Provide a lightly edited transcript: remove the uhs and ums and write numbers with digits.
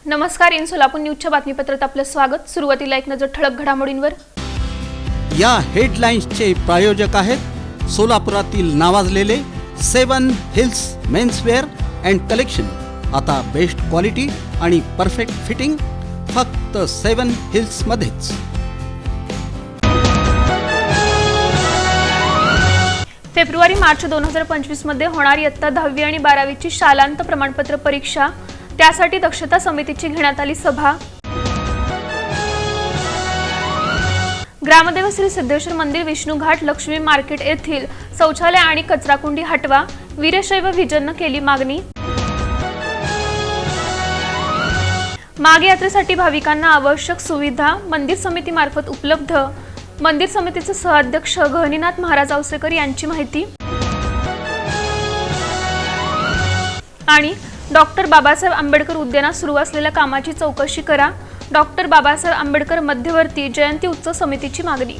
नमस्कार, इन सोलापूर न्यूजच्या बातमीपत्रात आपलं स्वागत। सुरुवातीला एक नजर ठळक घडामोडींवर। या हेडलाईन्सचे प्रायोजक आहेत सोलापुरातील नावाजलेले 7 हिल्स मेन्सवेअर अँड कलेक्शन। आता बेस्ट क्वालिटी आणि परफेक्ट फिटिंग फक्त 7 हिल्स मध्येच। फेब्रुवारी-मार्च 2025 मध्ये होणारी इयत्ता 10वी आणि 12वीची शालांत प्रमाणपत्र परीक्षा, त्यासाठी दक्षता समितीची घेण्यात आली सभा। ग्रामदेव श्री सिद्धेश्वर मंदिर, विष्णुघाट, लक्ष्मी मार्केट येथील शौचालय आणि कचराकुंडी हटवा, वीरशैव व्हिजनने केली मागणी। माघ यात्रेसाठी भाविकांना आवश्यक सुविधा मंदिर समितीमार्फत उपलब्ध। मंदिर समितीचे सहअध्यक्ष गहनीनाथ महाराज औसेकर यांची माहिती। आणि डॉक्टर बाबासाहेब आंबेडकर उद्यानात सुरू असलेल्या कामाची चौकशी करा। डॉक्टर बाबासाहेब आंबेडकर मध्यवर्ती जयंती उत्सव समितीची मागणी।